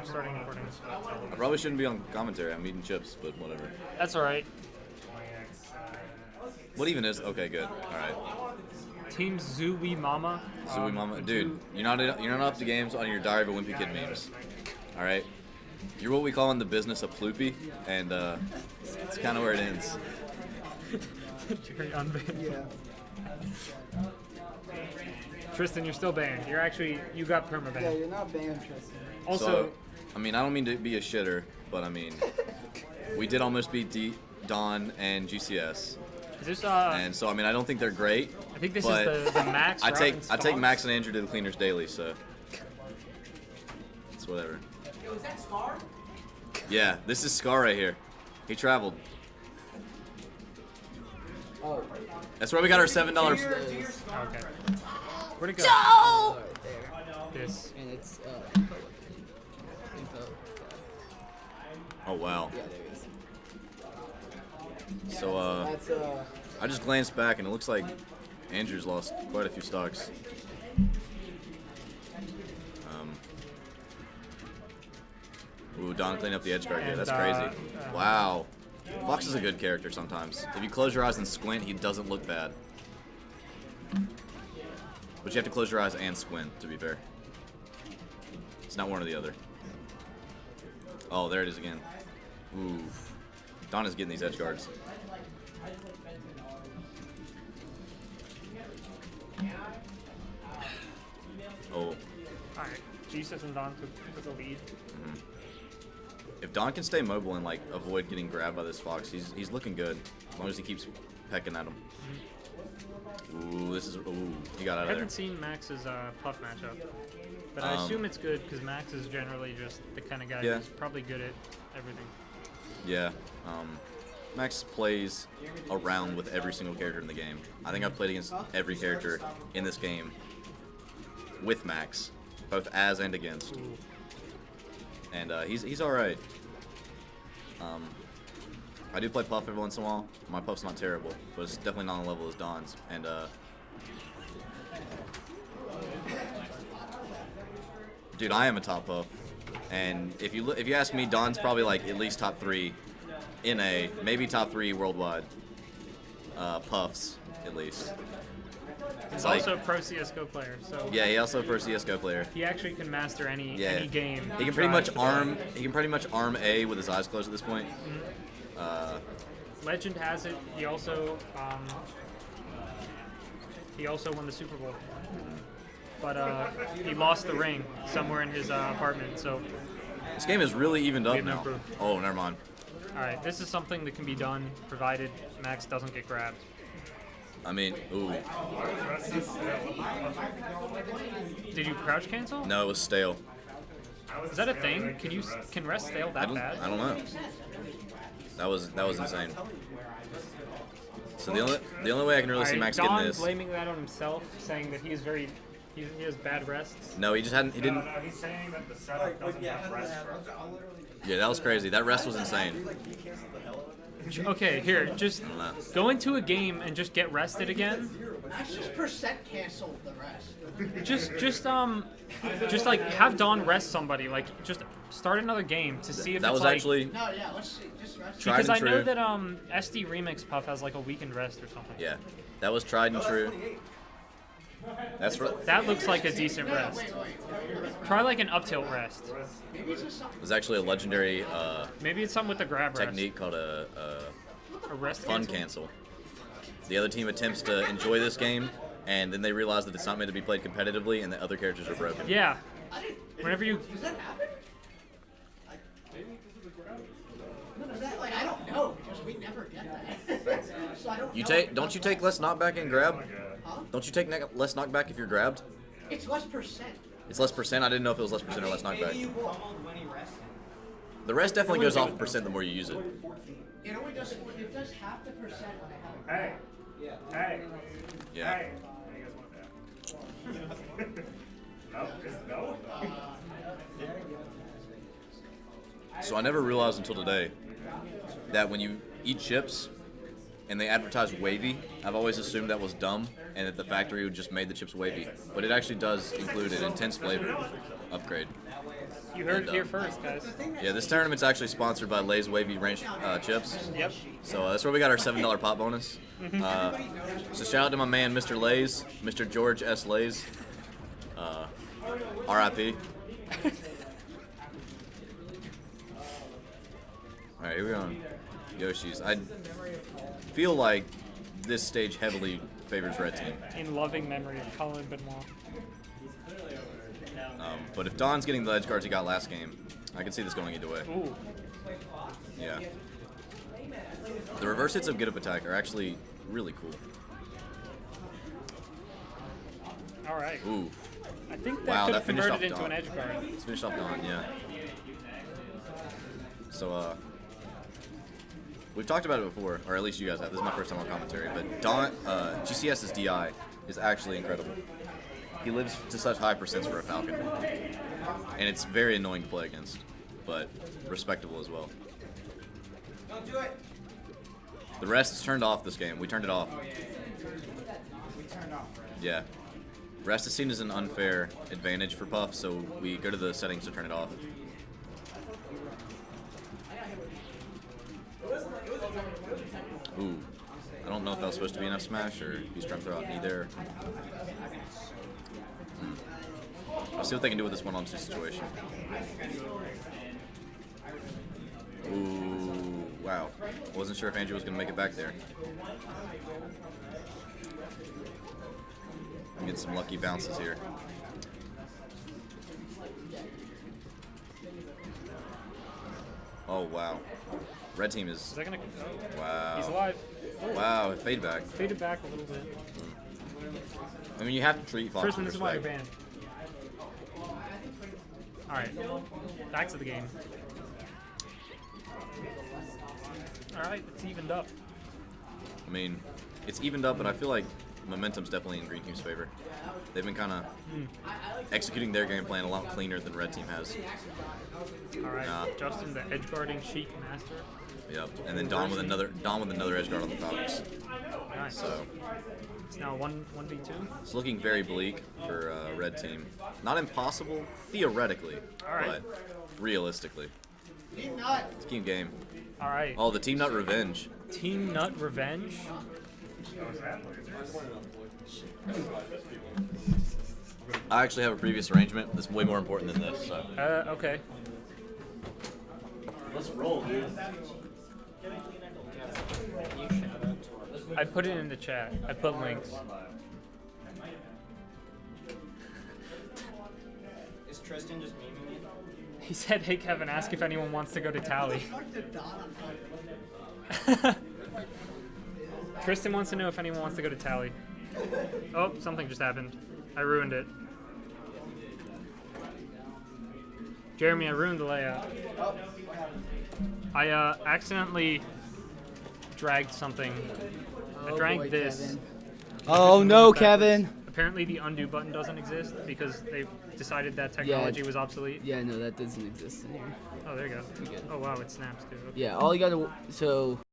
starting recording. I probably shouldn't be on commentary. I'm eating chips, but whatever. That's alright. What even is? Okay, good. All right. Team Zooweemama. Zooweemama, dude, you're not up to games on your Diary of a Wimpy Kid memes. All right. You're what we call in the business a ploopy, and it's kind of where it ends. Jerry unbanned. Yeah. Tristan, you're still banned. You got perma-banned. Yeah, you're not banned, Tristan. Also, So, I mean, I don't mean to be a shitter, but I mean, we did almost beat Don and GCS. is this And so, I mean, I don't think they're great. I think this but is the Max. I take Stonks. Max and Andrew to the cleaners daily, so it's whatever. Yo, is that Scar? Yeah, this is Scar right here. He traveled. Oh. That's where we got our $7. Okay. Where'd it go? Right there. This. And it's info. Oh wow. Yeah, there it is. So That's I just glanced back and it looks like Andrew's lost quite a few stocks. Ooh, Don cleaned up the edge guard. Yeah, that's crazy. Wow. Fox is a good character sometimes. If you close your eyes and squint, he doesn't look bad. But you have to close your eyes and squint, to be fair. It's not one or the other. Oh, there it is again. Ooh. Don is getting these edge guards. Oh. Alright. Jesus and Don took the lead. If Don can stay mobile and like avoid getting grabbed by this Fox, he's looking good. As long as he keeps pecking at him. Ooh, he got out I of there. haven't seen Max's Puff matchup, but I assume it's good because Max is generally just the kind of guy who's probably good at everything. Yeah. Max plays around with every single character in the game. I think I've played against every character in this game with Max, both as and against. Ooh. And he's all right. I do play Puff every once in a while. My Puff's not terrible, but it's definitely not on the level as Don's. And dude, I am a top Puff. And if you ask me, Don's probably like at least top 3 in maybe top 3 worldwide Puffs at least. He's also a pro CS:GO player, so Yeah, he also a pro CS:GO player. he actually can master any game. He can pretty much arm A with his eyes closed at this point. Legend has it. He also won the Super Bowl, but he lost the ring somewhere in his apartment. So This game is really evened up have no now. proof. Oh, never mind. all right, this is something that can be done provided Max doesn't get grabbed. I mean, ooh. Did you crouch cancel? No, it was stale. Is that a thing? Can rest stale that bad? I don't know. That was insane. So the only way I can really see Max Don getting this. blaming that on himself, saying that he has bad rests. No, he didn't. No, he's saying that the setup doesn't have rest for Yeah, that was crazy. That rest was insane. Okay, here, just know. go into a game and just get rested again. Max just percent canceled the rest. Just like have Don rest somebody. Like just start another game to see if That it's was like, actually No, yeah, let's see. Just rest. tried because and I know true. that SD Remix Puff has like a weekend rest or something. Yeah, that was tried and true. That's right. That looks like a decent rest. Try like an up tilt rest. It was actually a legendary Maybe it's something with the grab rest. technique called a A rest fun cancel. cancel. The other team attempts to enjoy this game, and then they realize that it's not meant to be played competitively, and the other characters are broken. Yeah. Whenever you Does that happen? Like, I don't know because we never get that. So I don't know. Don't you take less knockback and grab? Huh? Don't you take less knockback if you're grabbed? It's less percent. It's less percent. I didn't know if it was less percent or less Maybe knockback. you will when he rests. The rest definitely goes off a percent the more you use it. It only does. It does half the percent when I have. Hey. Hey. Yeah. Hey. You guys want that? No? So I never realized until today that when you eat chips and they advertise wavy, I've always assumed that was dumb and that the factory just made the chips wavy. But it actually does include an intense flavor upgrade. You heard And, it here first, guys. Yeah, this tournament's actually sponsored by Lay's Wavy Ranch Chips. Yep. So that's where we got our $7 pot bonus. So shout out to my man, Mr. Lays, Mr. George S. Lays. R.I.P. All right, here we go. On Yoshi's. I feel like this stage heavily favors red team. In loving memory of Colin Benoit. But if Don's getting the edge guards he got last game, I can see this going either way. Ooh. Yeah. The reverse hits of get up attack are actually really cool. All right. Ooh. I think that Wow, could that have finished converted off into Don. an edge guard. Let's finish off Don, yeah. So, we've talked about it before, or at least you guys have. This is my first time on commentary, but Don, GCS's DI is actually incredible. He lives to such high percents for a Falcon. And it's very annoying to play against, but respectable as well. Don't do it. The rest is turned off this game. We turned it off. We turned off. Yeah. Rest is seen as an unfair advantage for Puff, so we go to the settings to turn it off. Ooh. I don't know if that was supposed to be enough smash or he's trying to throw out knee there. Let's see what they can do with this 1-on-2 situation. Ooh, wow. Wasn't sure if Andrew was going to make it back there. I'm getting some lucky bounces here. Oh, wow. Red team Is that gonna? Oh, wow. he's alive. Oh. Wow, it faded back. Faded back a little bit. I mean, you have to treat Fox Tristan, with this is why you're respect. banned. All right, back to the game. All right, it's evened up. I mean, it's evened up, but I feel like momentum's definitely in Green Team's favor. They've been kind of executing their game plan a lot cleaner than Red Team has. All right, Justin, the edge guarding chic master. Yep, and then Don with another edge guard on the Falcons. Nice. So It's now 1v2. it's looking very bleak for Red Team. Not impossible theoretically, All right. but realistically, Team Nut. it's game game. All right. Oh, the Team Nut Revenge. Team Nut Revenge. I actually have a previous arrangement that's way more important than this. So Okay. Let's roll, dude. I put it in the chat. I put links. Is Tristan just memeing it? He said, "Hey Kevin, ask if anyone wants to go to Tally." Fuck the Don on top. Tristan wants to know if anyone wants to go to Tally. Oh, something just happened. I ruined it. Jeremy, I ruined the layout. Oh, what happened? I accidentally dragged something. I dragged this. Kevin. Oh no, Backwards. Kevin. Apparently the undo button doesn't exist because they've decided that technology was obsolete. Yeah, no, that doesn't exist in here. Oh, there you go. You good. Oh wow, it snaps too. Okay. Yeah, all you gotta so